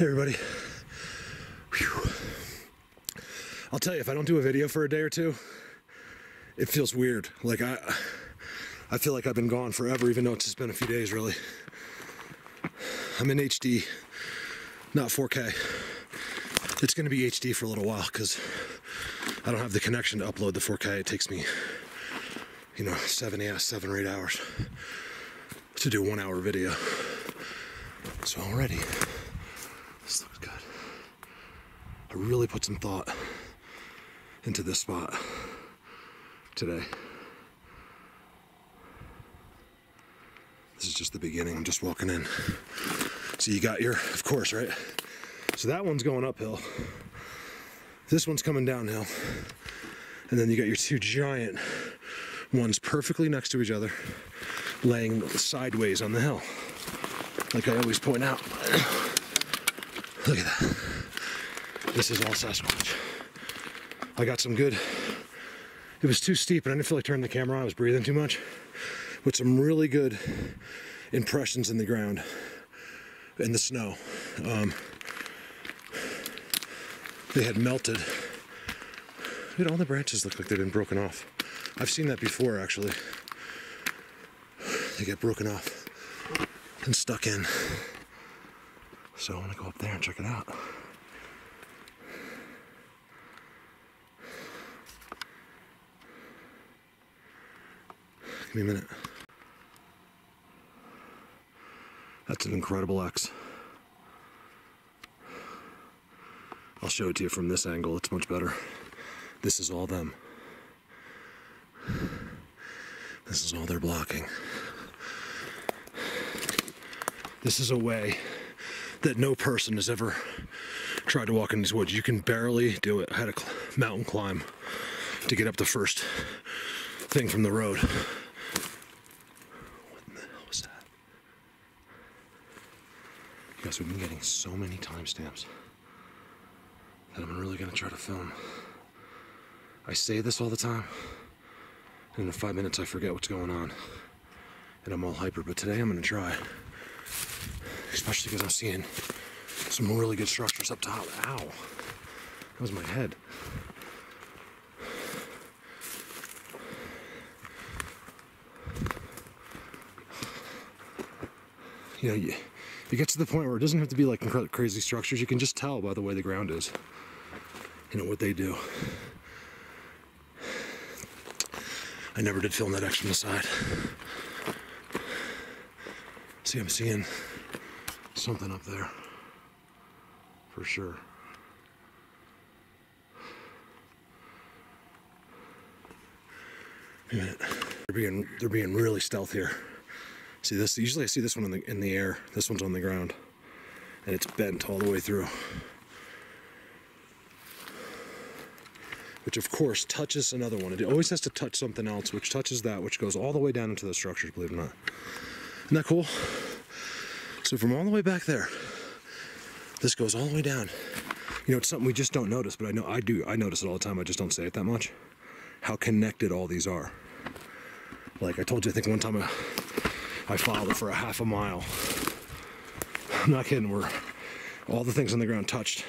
Hey everybody. Whew. I'll tell you, if I don't do a video for a day or two, it feels weird. Like I feel like I've been gone forever, even though it's just been a few days, really. I'm in HD, not 4K. It's gonna be HD for a little while because I don't have the connection to upload the 4K. It takes me, 7 or 8 hours to do a 1 hour video. So already, this looks good. I really put some thought into this spot today. This is just the beginning. I'm just walking in. So you got your, of course, right? So that one's going uphill. This one's coming downhill. And then you got your two giant ones perfectly next to each other, laying sideways on the hill. Like I always point out. Look at that. This is all Sasquatch. I got some good, it was too steep and I didn't feel like turning the camera on, I was breathing too much. With some really good impressions in the ground, in the snow. They had melted. Dude, all the branches look like they've been broken off. I've seen that before, actually. They get broken off and stuck in. So I want to go up there and check it out. Give me a minute. That's an incredible X. I'll show it to you from this angle, it's much better. This is all them. This is all they're blocking. This is a way that no person has ever tried to walk in these woods. You can barely do it. I had a mountain climb to get up the first thing from the road. What the hell was that? You guys, we've been getting so many timestamps that I'm really gonna try to film. I say this all the time, and in 5 minutes I forget what's going on, and I'm all hyper, but today I'm gonna try. Especially because I'm seeing some really good structures up top. Ow, that was my head. You get to the point where it doesn't have to be like crazy structures. You can just tell by the way the ground is, what they do. I never did film that X from the side. See, I'm seeing something up there, for sure. Wait a minute. They're being really stealth here. See this? Usually I see this one in the air. This one's on the ground, and it's bent all the way through, which of course touches another one. It always has to touch something else, which touches that, which goes all the way down into the structures. Believe it or not. Isn't that cool? So from all the way back there, this goes all the way down. It's something we just don't notice, but I know I do. I notice it all the time. I just don't say it that much. How connected all these are. Like I told you, I think one time I followed it for a half a mile. I'm not kidding, where all the things on the ground touched.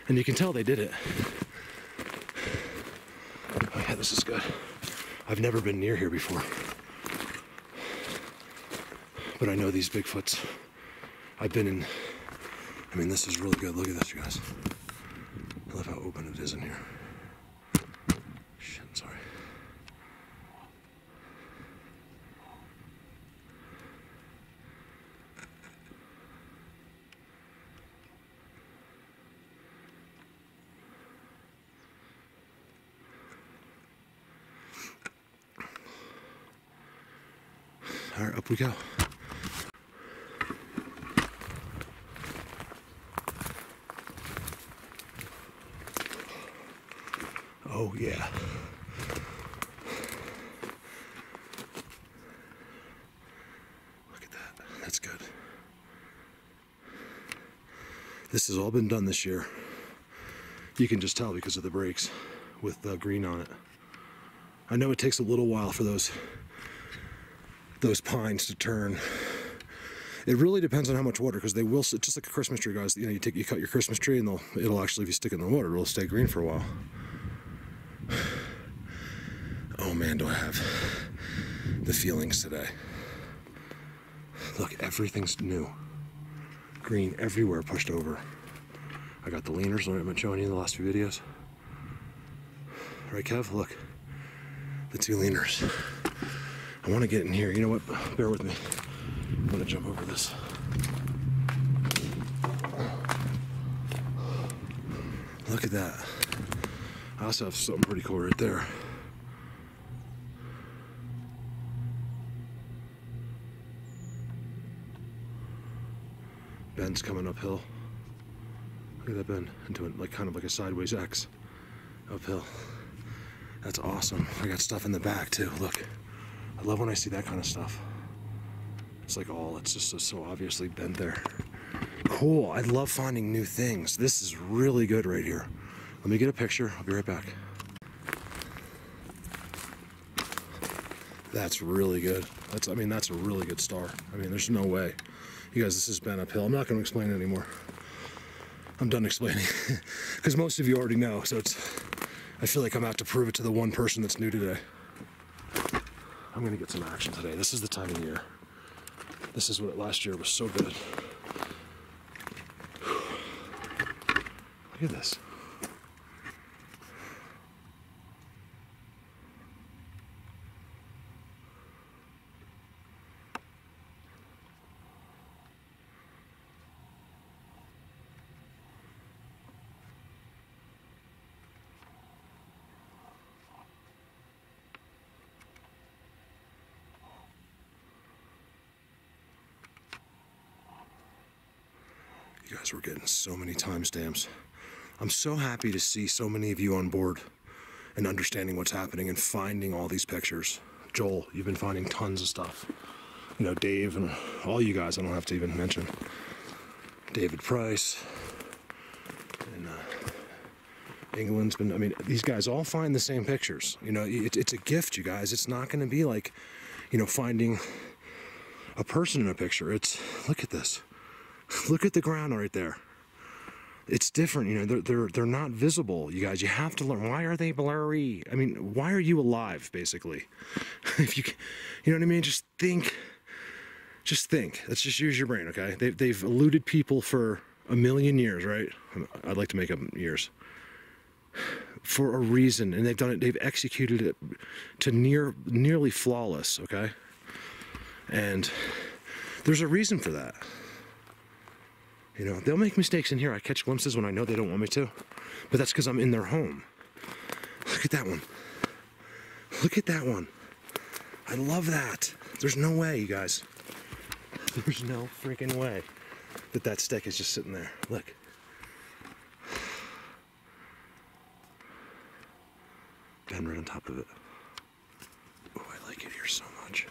And you can tell they did it. Oh yeah, this is good. I've never been near here before. But I know these Bigfoots. I've been in, this is really good. Look at this, you guys. I love how open it is in here. Shit, sorry. All right, up we go. Oh yeah. Look at that. That's good. This has all been done this year. You can just tell because of the brakes with green on it. I know it takes a little while for those pines to turn It really depends on how much water, because they will, just like a Christmas tree, guys. You know, you cut your Christmas tree, and it'll actually, if you stick it in the water, it'll stay green for a while. Oh man, do I have the feelings today. Look, everything's new. Green everywhere, pushed over. I got the leaners, what I've been showing you in the last few videos. Right, Kev? Look, the 2 leaners. I want to get in here. You know what? Bear with me. I'm going to jump over this. Look at that. I also have something pretty cool right there. Ben's coming uphill. Look at that bend into it, like kind of like a sideways X uphill. That's awesome. I got stuff in the back too. Look, I love when I see that kind of stuff. It's like, oh, it's just so obviously bent there. Cool. I love finding new things. This is really good right here. Let me get a picture. I'll be right back. That's really good. That's a really good star. I mean, there's no way. You guys, this has been uphill. I'm not going to explain it anymore. I'm done explaining. Because most of you already know, so I feel like I'm out to prove it to the one person that's new today. I'm going to get some action today. This is the time of year. This is what last year was so good. Look at this. You guys, we're getting so many timestamps. I'm so happy to see so many of you on board and understanding what's happening and finding all these pictures. Joel, you've been finding tons of stuff. You know, Dave and all you guys, I don't have to even mention. David Price and England's been, I mean, these guys all find the same pictures. You know, it's a gift, you guys. It's not going to be like, you know, finding a person in a picture. It's, look at this. Look at the ground right there. It's different, you know, they're not visible, you guys. You have to learn. Why are they blurry? I mean, why are you alive, basically? If you know what I mean? Just think. Let's just use your brain, okay? They've eluded people for 1,000,000 years, right? I'd like to make up years. For a reason, and they've done it, they've executed it to nearly flawless, okay? And there's a reason for that. You know, they'll make mistakes in here. I catch glimpses when I know they don't want me to. But that's because I'm in their home. Look at that one. Look at that one. I love that. There's no way, you guys. There's no freaking way that stick is just sitting there. Look. Ben right on top of it. Oh, I like it here so much.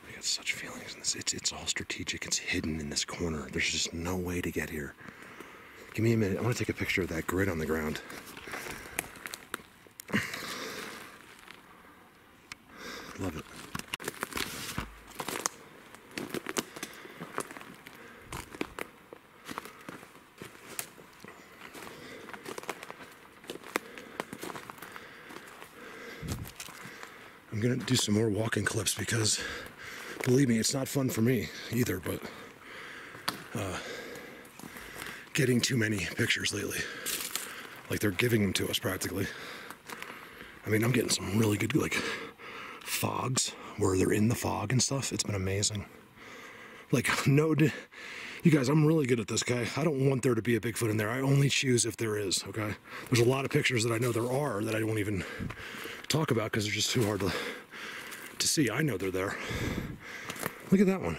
I got such feelings in this. It's all strategic. It's hidden in this corner. There's just no way to get here. Give me a minute. I want to take a picture of that grid on the ground. Love it. I'm gonna do some more walking clips because, believe me, it's not fun for me either, but getting too many pictures lately. Like they're giving them to us practically. I mean, I'm getting some really good like fogs where they're in the fog and stuff. It's been amazing. Like, you guys, I'm really good at this, okay? I don't want there to be a Bigfoot in there. I only choose if there is, okay? There's a lot of pictures that I know there are that I won't even talk about because they're just too hard to see. I know they're there. Look at that one.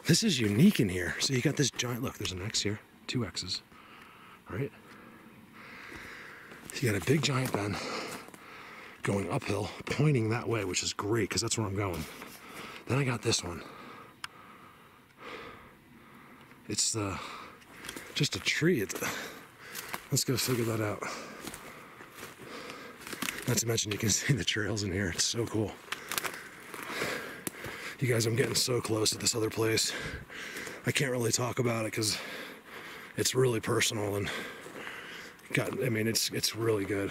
This is unique in here. So you got this giant, look, there's an X here, 2 X's, all right? So you got a big giant bend going uphill, pointing that way, which is great because that's where I'm going. Then I got this one. It's just a tree. Let's go figure that out. Not to mention you can see the trails in here. It's so cool. You guys, I'm getting so close to this other place. I can't really talk about it because it's really personal and I mean, it's really good.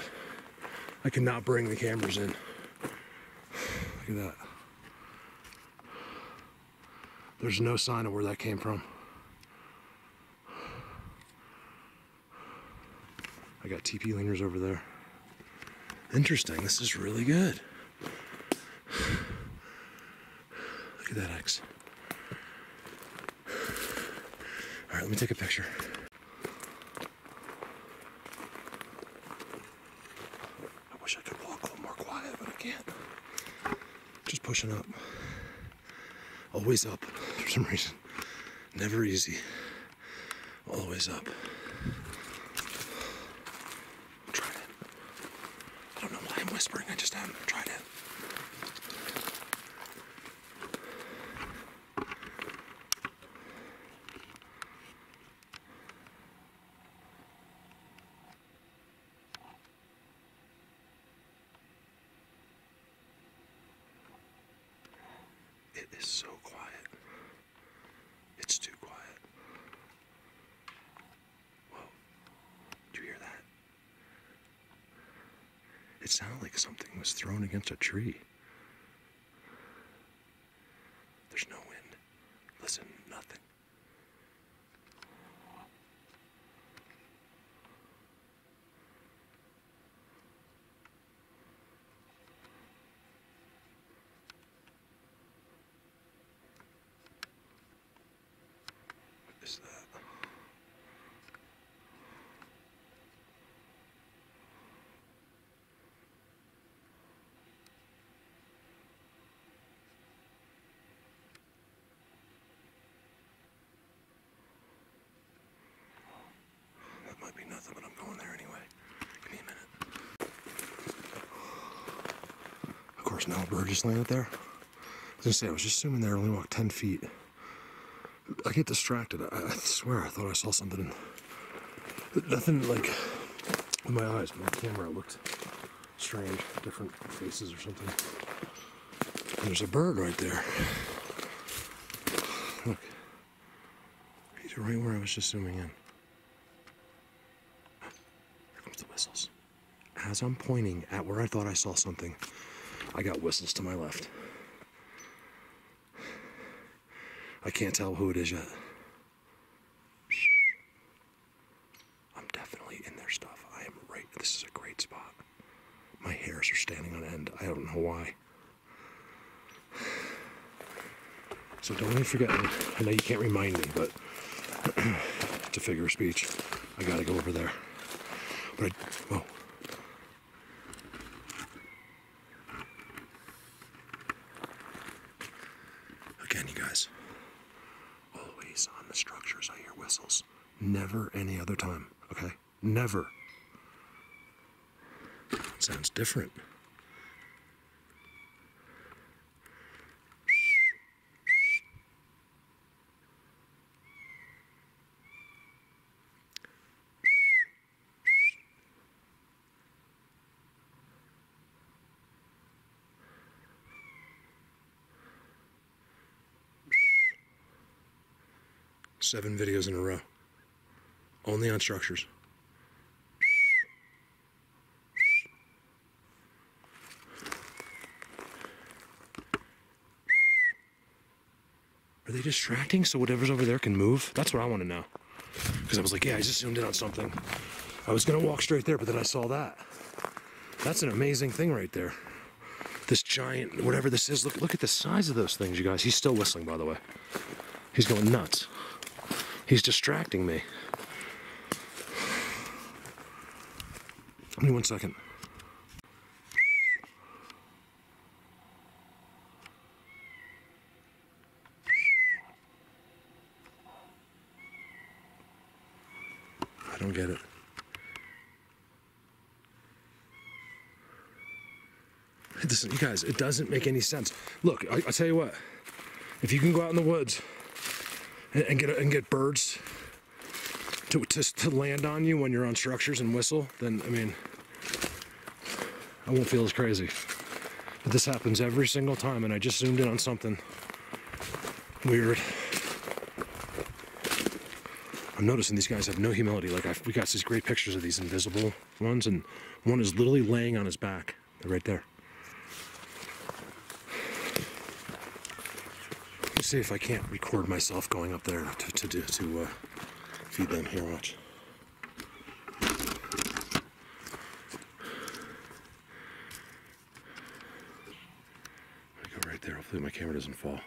I cannot bring the cameras in. Look at that. There's no sign of where that came from. I got TP lingers over there. Interesting, this is really good. Look at that X. All right, let me take a picture. I wish I could walk a little more quiet, but I can't. Just pushing up. Always up, for some reason. Never easy. Always up. Tried it. I don't know why I'm whispering, I just haven't tried it. It is so quiet. It's too quiet. Whoa. Did you hear that? It sounded like something was thrown against a tree. There's no wind. Listen, nothing. What is that? That might be nothing, but I'm going there anyway. Give me a minute. Of course, no bird just landed there. I was gonna say, I was just zooming there, only walked 10 feet. I get distracted. I swear I thought I saw something. Nothing like with my eyes, but my camera looked strange. Different faces or something. And there's a bird right there. Look. He's right where I was just zooming in. Here comes the whistles. As I'm pointing at where I thought I saw something, I got whistles to my left. I can't tell who it is yet. I'm definitely in their stuff. I am right. This is a great spot. My hairs are standing on end. I don't know why. So don't even forget me. I know you can't remind me, but it's a figure of speech. I gotta go over there. But whoa. Again, you guys. Always on the structures I hear whistles. Never any other time, okay? Never. It sounds different. Seven videos in a row. Only on structures. Are they distracting so whatever's over there can move? That's what I want to know. Because I was like, yeah, I just zoomed in on something. I was going to walk straight there, but then I saw that. That's an amazing thing right there. This giant, whatever this is, look at the size of those things, you guys. He's still whistling, by the way. He's going nuts. He's distracting me. Give me 1 second. I don't get it. Listen, you guys, it doesn't make any sense. Look, I tell you what. If you can go out in the woods and get birds to land on you when you're on structures and whistle, then, I mean, I won't feel as crazy. But this happens every single time, and I just zoomed in on something Weird. I'm noticing these guys have no humility. Like, we got these great pictures of these invisible ones, and one is literally laying on his back. They're right there. Let's see if I can't record myself going up there to feed them. Here, watch. I go right there. Hopefully my camera doesn't fall.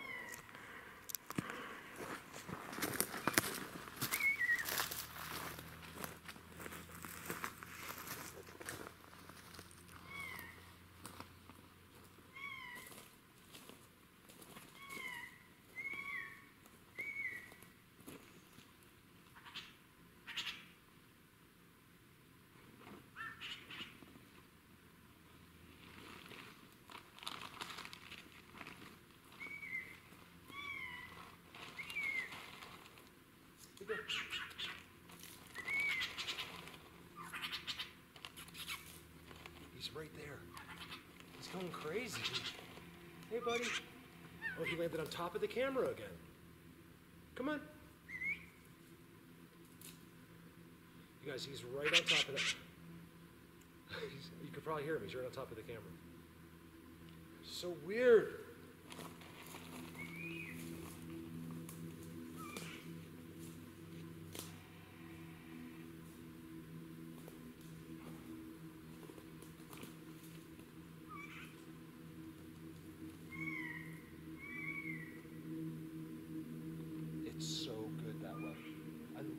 He's right there. He's going crazy. Hey, buddy. Oh, he landed on top of the camera again. Come on. You guys, he's right on top of that. You could probably hear him. He's right on top of the camera. So weird.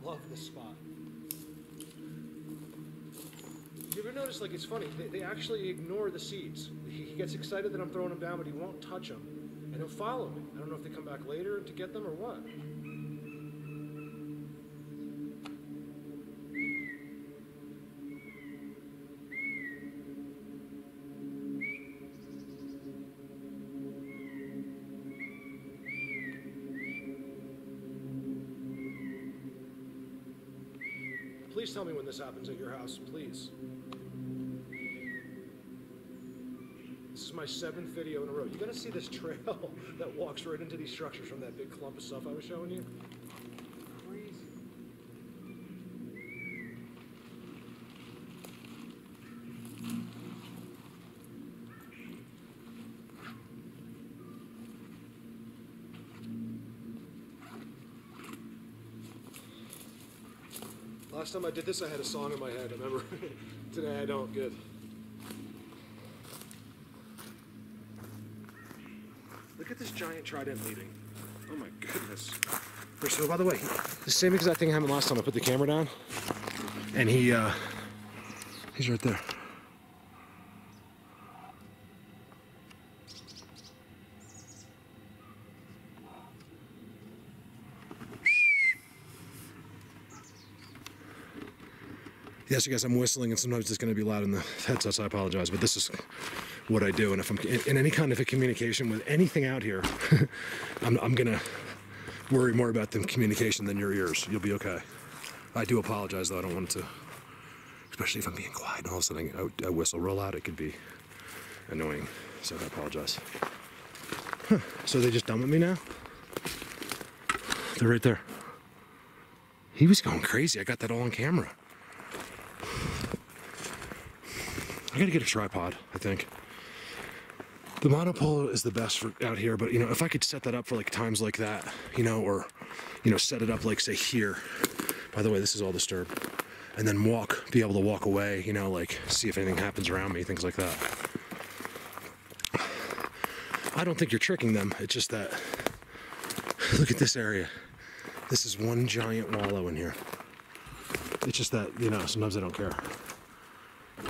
Love this spot. You ever notice, like, it's funny, they actually ignore the seeds. He gets excited that I'm throwing them down, but he won't touch them. And he'll follow me. I don't know if they come back later to get them or what. Please tell me when this happens at your house, please. This is my 7th video in a row. You gotta see this trail that walks right into these structures from that big clump of stuff I was showing you. Crazy. Last time I did this, I had a song in my head. I remember. Today I don't. Good. Look at this giant trident leading. Oh my goodness. So, by the way, the same exact thing happened last time I put the camera down, and he's right there. Yes, you guys, I'm whistling, and sometimes it's going to be loud in the headset, so I apologize, but this is what I do, and if I'm in any kind of a communication with anything out here, I'm going to worry more about the communication than your ears. You'll be okay. I do apologize, though. I don't want it to, especially if I'm being quiet and all of a sudden I whistle real loud, it could be annoying, so I apologize. Huh. So they just done with me now? They're right there. He was going crazy. I got that all on camera. I gotta get a tripod, I think. The monopole is the best for out here, but, you know, if I could set that up for, like, times like that, you know, or, you know, set it up, like, say, here. By the way, this is all disturbed. And then be able to walk away, you know, like, see if anything happens around me, things like that. I don't think you're tricking them. It's just that, look at this area. This is one giant wallow in here. It's just that, you know, sometimes I don't care.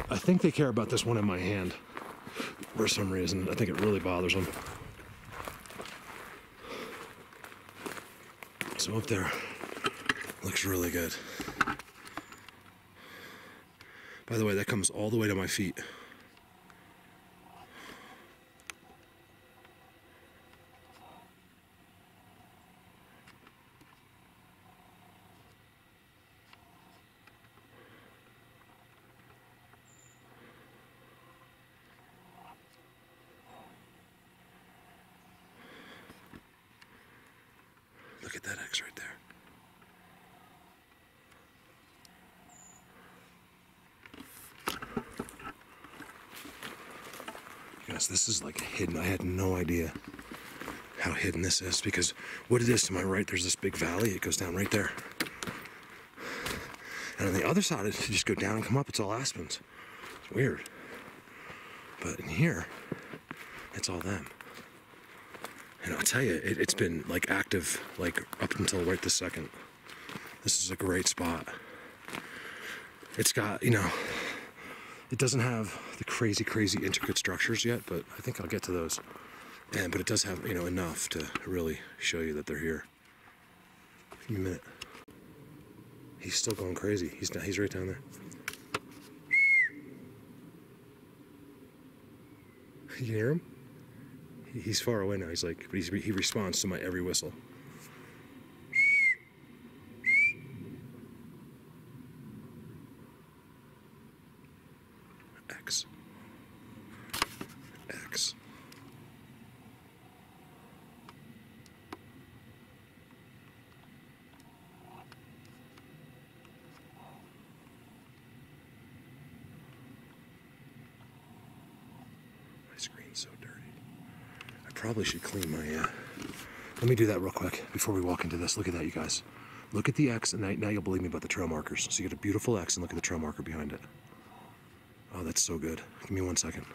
I think they care about this one in my hand for some reason. I think it really bothers them. So up there, looks really good. By the way, that comes all the way to my feet. X right there. Guys, this is like hidden. I had no idea how hidden this is, because what it is to my right, there's this big valley. It goes down right there. And on the other side, if you just go down and come up, it's all aspens. It's weird. But in here, it's all them. And I'll tell you, it's been like active, like up until right this second. This is a great spot. It's got, you know, it doesn't have the crazy intricate structures yet, but I think I'll get to those. But it does have, you know, enough to really show you that they're here. Give me a minute. He's still going crazy. He's right down there. You can hear him? He's far away now. He's like, but he responds to my every whistle. X. X. My screen's so dirty. I probably should clean my, let me do that real quick before we walk into this. Look at that, you guys. Look at the X, and now you'll believe me about the trail markers. So you get a beautiful X, and look at the trail marker behind it. Oh, that's so good. Give me 1 second.